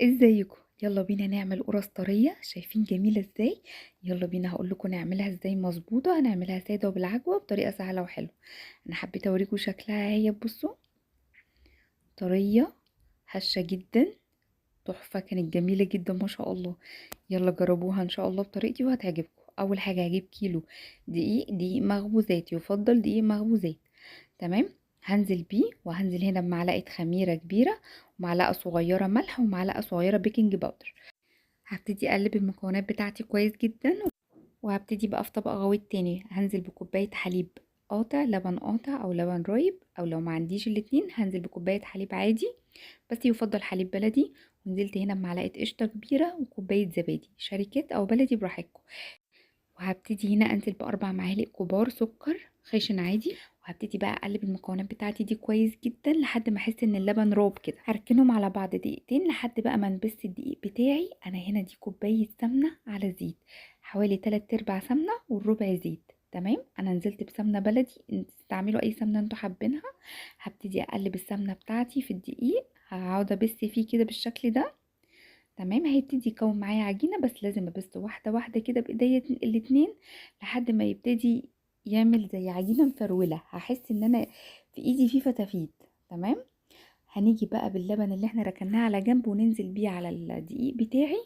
ازيكم؟ يلا بينا نعمل قرص طريه. شايفين جميله ازاي؟ يلا بينا هقول لكم نعملها ازاي مظبوطه. هنعملها ساده وبالعجوه بطريقه سهله وحلوه. انا حبيت اوريكم شكلها. هي بصوا، طريه هشه جدا، تحفه، كانت جميله جدا ما شاء الله. يلا جربوها ان شاء الله بطريقتي وهتعجبكم. اول حاجه هجيب كيلو دقيق مخبوزات، يفضل دقيق مخبوزات. تمام. هنزل بيه وهنزل هنا بمعلقه خميره كبيره ومعلقه صغيره ملح ومعلقه صغيره بيكنج باودر. هبتدي اقلب المكونات بتاعتي كويس جدا، وهبتدي بقى في طبق غويط تاني هنزل بكوباية حليب قاطع، لبن قاطع او لبن رايب، او لو ما عنديش الاتنين هنزل بكوباية حليب عادي بس يفضل حليب بلدي. ونزلت هنا بمعلقة قشطة كبيرة وكوباية زبادي، شركات او بلدي براحتكم. وهبتدي هنا انزل باربع معالق كبار سكر خشن عادي. وهبتدي بقى اقلب المكونات بتاعتي دي كويس جدا لحد ما احس ان اللبن راب كده. هركنهم على بعض دقيقتين لحد بقى ما نبس الدقيق بتاعي. انا هنا دي كوبايه سمنه على زيت، حوالي 3 ارباع سمنه والربع زيت. تمام. انا نزلت بسمنه بلدي، استعملوا اي سمنه انتوا حابينها. هبتدي اقلب السمنه بتاعتي في الدقيق، هقعد ابس فيه كده بالشكل ده. تمام. هيبتدي يكون معايا عجينة، بس لازم ابس واحدة واحدة كده بايديا الاتنين لحد ما يبتدي يعمل زي عجينة مفرولة. هحس ان انا في ايدي فيه فتافيت. تمام. هنيجي بقى باللبن اللي احنا ركناه على جنب وننزل بيه على الدقيق بتاعي،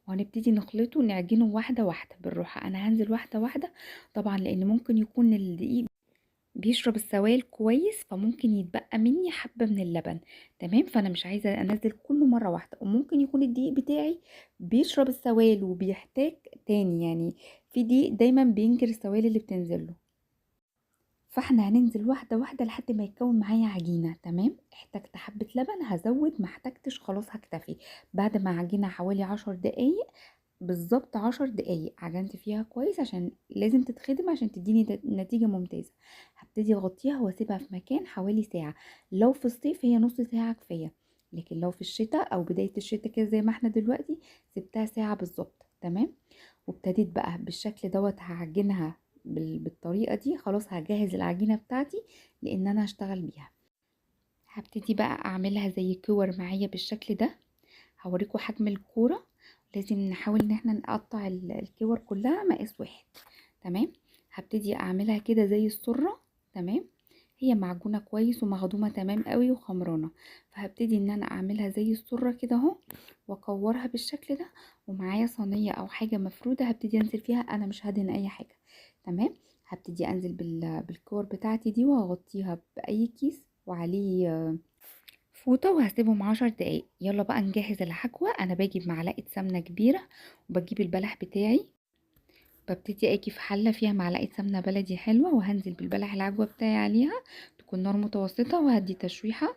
وهنبتدي نخلطه ونعجنه واحدة واحدة بالراحة. انا هنزل واحدة واحدة طبعا لان ممكن يكون الدقيق بيشرب السوائل كويس، فممكن يتبقى مني حبة من اللبن. تمام. فانا مش عايزة انزل كله مرة واحدة، وممكن يكون الدقيق بتاعي بيشرب السوائل وبيحتاج تاني يعني. في دقيق دايما بينكر السوائل اللي بتنزله. فاحنا هننزل واحدة واحدة لحد ما يتكون معايا عجينة. تمام. احتجت حبة لبن هزود، ما احتجتش خلاص هكتفي. بعد ما عجينة حوالي 10 دقايق، بالظبط 10 دقايق عجنت فيها كويس عشان لازم تتخدم عشان تديني نتيجة ممتازة. هبتدي اغطيها واسيبها في مكان حوالي ساعة. لو في الصيف هي نص ساعة كفاية، لكن لو في الشتاء او بداية الشتاء كده زي ما احنا دلوقتي سبتها ساعة بالظبط. تمام. وابتديت بقى بالشكل دوت هعجنها بالطريقة دي. خلاص هجهز العجينة بتاعتي لان انا هشتغل بيها. هبتدي بقى اعملها زي كور معايا بالشكل ده. هوريكم حجم الكورة. لازم نحاول ان احنا نقطع الكور كلها مقاس واحد. تمام. هبتدي اعملها كده زي السرة. تمام. هي معجونة كويس ومخدومة تمام قوي وخمرانة. فهبتدي ان انا اعملها زي السرة كده اهو، واكورها بالشكل ده. ومعايا صينية او حاجة مفرودة هبتدي انزل فيها، انا مش هدهن اي حاجة. تمام. هبتدي انزل بالكور بتاعتي دي وهغطيها باي كيس وعليه فوطة وهسيبهم 10 دقايق. يلا بقى نجهز العجوة. انا باجي بمعلقة سمنة كبيرة وبجيب البلح بتاعي. ببتدي اجي في حلة فيها معلقة سمنة بلدي حلوة وهنزل بالبلح العجوة بتاعي عليها. تكون نار متوسطة وهدي تشويحة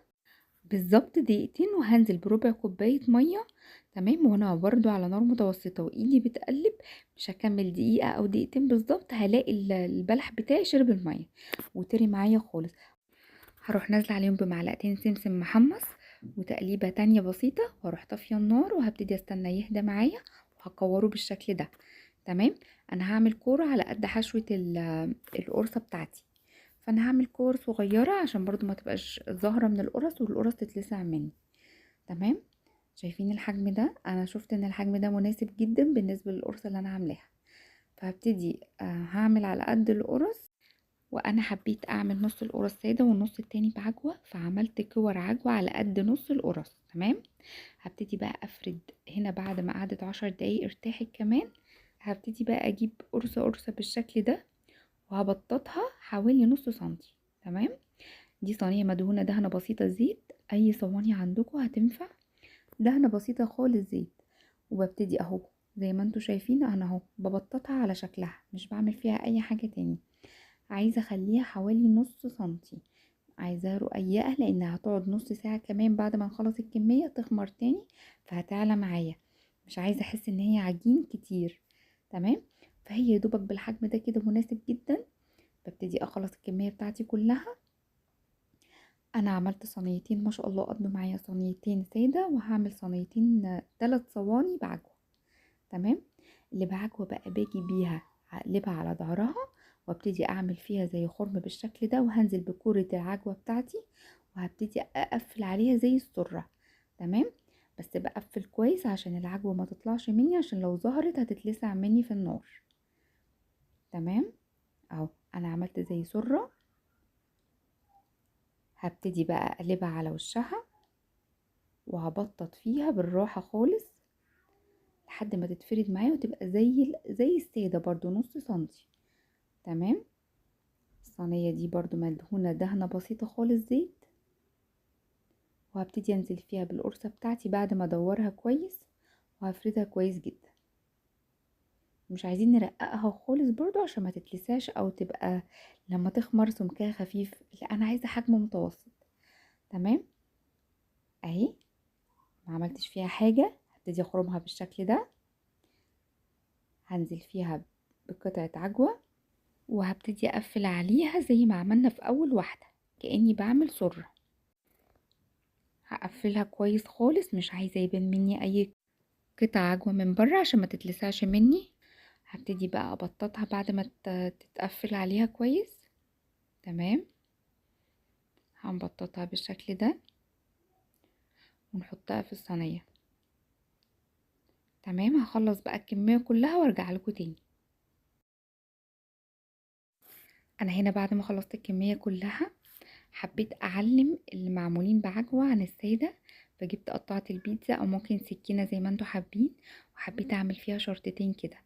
بالظبط دقيقتين، وهنزل بربع كوباية مية. تمام. وانا برضو على نار متوسطة وايدي بتقلب. مش هكمل دقيقة او دقيقتين بالظبط هلاقي البلح بتاعي شرب المية وطري معايا خالص. هروح نازله عليهم بمعلقتين سمسم محمص وتقليبه تانية بسيطه، واروح طافيه النار وهبتدي استنى يهدى معايا وهكوره بالشكل ده. تمام. انا هعمل كوره على قد حشوه القرصه بتاعتي. فانا هعمل كور صغيره عشان برضو ما تبقاش ظاهره من القرص والقرص تتلسع مني. تمام. شايفين الحجم ده؟ انا شفت ان الحجم ده مناسب جدا بالنسبه للقرصه اللي انا عاملاها. فهبتدي هعمل على قد القرص. وانا حبيت اعمل نص القرص ساده والنص التاني بعجوه، فعملت كور عجوه على قد نص القرص. تمام. هبتدي بقى افرد هنا بعد ما قعدت 10 دقايق ارتاحت كمان. هبتدي بقى اجيب قرصه قرصه بالشكل ده وهبططها حوالي نص سنتي. تمام. دي صينيه مدهونه دهنه بسيطه زيت، اي صواني عندكم هتنفع. دهنه بسيطه خالص زيت. وببتدي اهو زي ما انتوا شايفين انا اهو ببططها على شكلها، مش بعمل فيها اي حاجه تاني. عايزة اخليها حوالي نص سنتي. عايزاها رقيقة لانها هتقعد نص ساعة كمان بعد ما نخلص الكمية تخمر تاني، فهتعلى معايا. مش عايزة احس ان هي عجين كتير. تمام. فهي يا دوبك بالحجم ده كده مناسب جدا. ببتدي اخلص الكمية بتاعتي كلها. انا عملت صينيتين ما شاء الله، قضوا معايا صينيتين سادة وهعمل صينيتين 3 صواني بعجوة. تمام. اللي بعجوة بقى باجي بيها هقلبها على ظهرها وابتدي اعمل فيها زي خرم بالشكل ده، وهنزل بكرة العجوة بتاعتي وهبتدي اقفل عليها زي السرة. تمام. بس بقفل كويس عشان العجوة ما تطلعش مني، عشان لو ظهرت هتتلسع مني في النار. تمام اهو انا عملت زي سرة. هبتدي بقى اقلبها على وشها وهبطط فيها بالراحة خالص لحد ما تتفرد معايا وتبقى زي السادة برضو نص سنتي. تمام. الصينية دي برضو مدهونة دهنة بسيطة خالص زيت، وهبتدي انزل فيها بالقرصة بتاعتي بعد ما ادورها كويس، وهفردها كويس جدا. مش عايزين نرققها خالص برضو عشان ما تتلسعش او تبقى لما تخمر سمكها خفيف، لا انا عايزة حجم متوسط. تمام اهي ما عملتش فيها حاجة. هبتدي اخرمها بالشكل ده، هنزل فيها بقطعة عجوة وهبتدي اقفل عليها زي ما عملنا في اول واحدة كأني بعمل سرة. هقفلها كويس خالص، مش عايزة يبان مني اي قطع عجوة من بره عشان ما تتلسعش مني. هبتدي بقى ابططها بعد ما تتقفل عليها كويس. تمام هنبططها بالشكل ده ونحطها في الصينية. تمام هخلص بقى الكمية كلها وارجع لكم تاني. انا هنا بعد ما خلصت الكمية كلها حبيت اعلم اللي معمولين بعجوة عن السادة، فجبت قطعة البيتزا او ممكن سكينة زي ما انتوا حابين، وحبيت اعمل فيها شرطتين كده.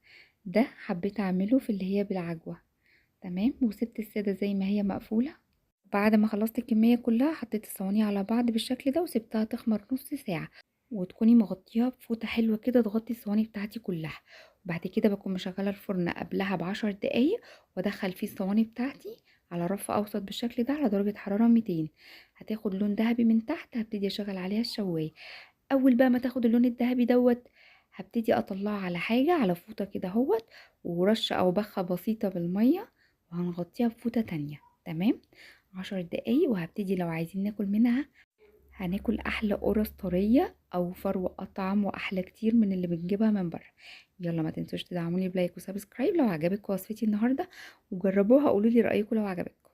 ده حبيت اعمله في اللي هي بالعجوة. تمام وسبت السادة زي ما هي مقفولة. بعد ما خلصت الكمية كلها حطيت الصواني على بعض بالشكل ده وسبتها تخمر نص ساعة، وتكوني مغطيها بفوطة حلوة كده تغطي الصواني بتاعتي كلها. وبعد كده بكون مشغلة الفرن قبلها ب10 دقايق وادخل فيه الصواني بتاعتي على رف اوسط بالشكل ده على درجة حرارة 200. هتاخد لون ذهبي من تحت، هبتدي اشغل عليها الشواية. اول بقى ما تاخد اللون الذهبي دوت هبتدي اطلعها على حاجة على فوطة كده اهوت، ورشة او بخة بسيطة بالمية، وهنغطيها بفوطة تانية. تمام 10 دقايق وهبتدي لو عايزين ناكل منها هناكل احلى قرص طريه او فروه اطعم واحلى كتير من اللي بنجيبها من بره. يلا ما تنسوش تدعموني بلايك وسبسكرايب لو عجبتكم وصفتي النهارده، وجربوها قولوا لي رايكم لو عجبتكم.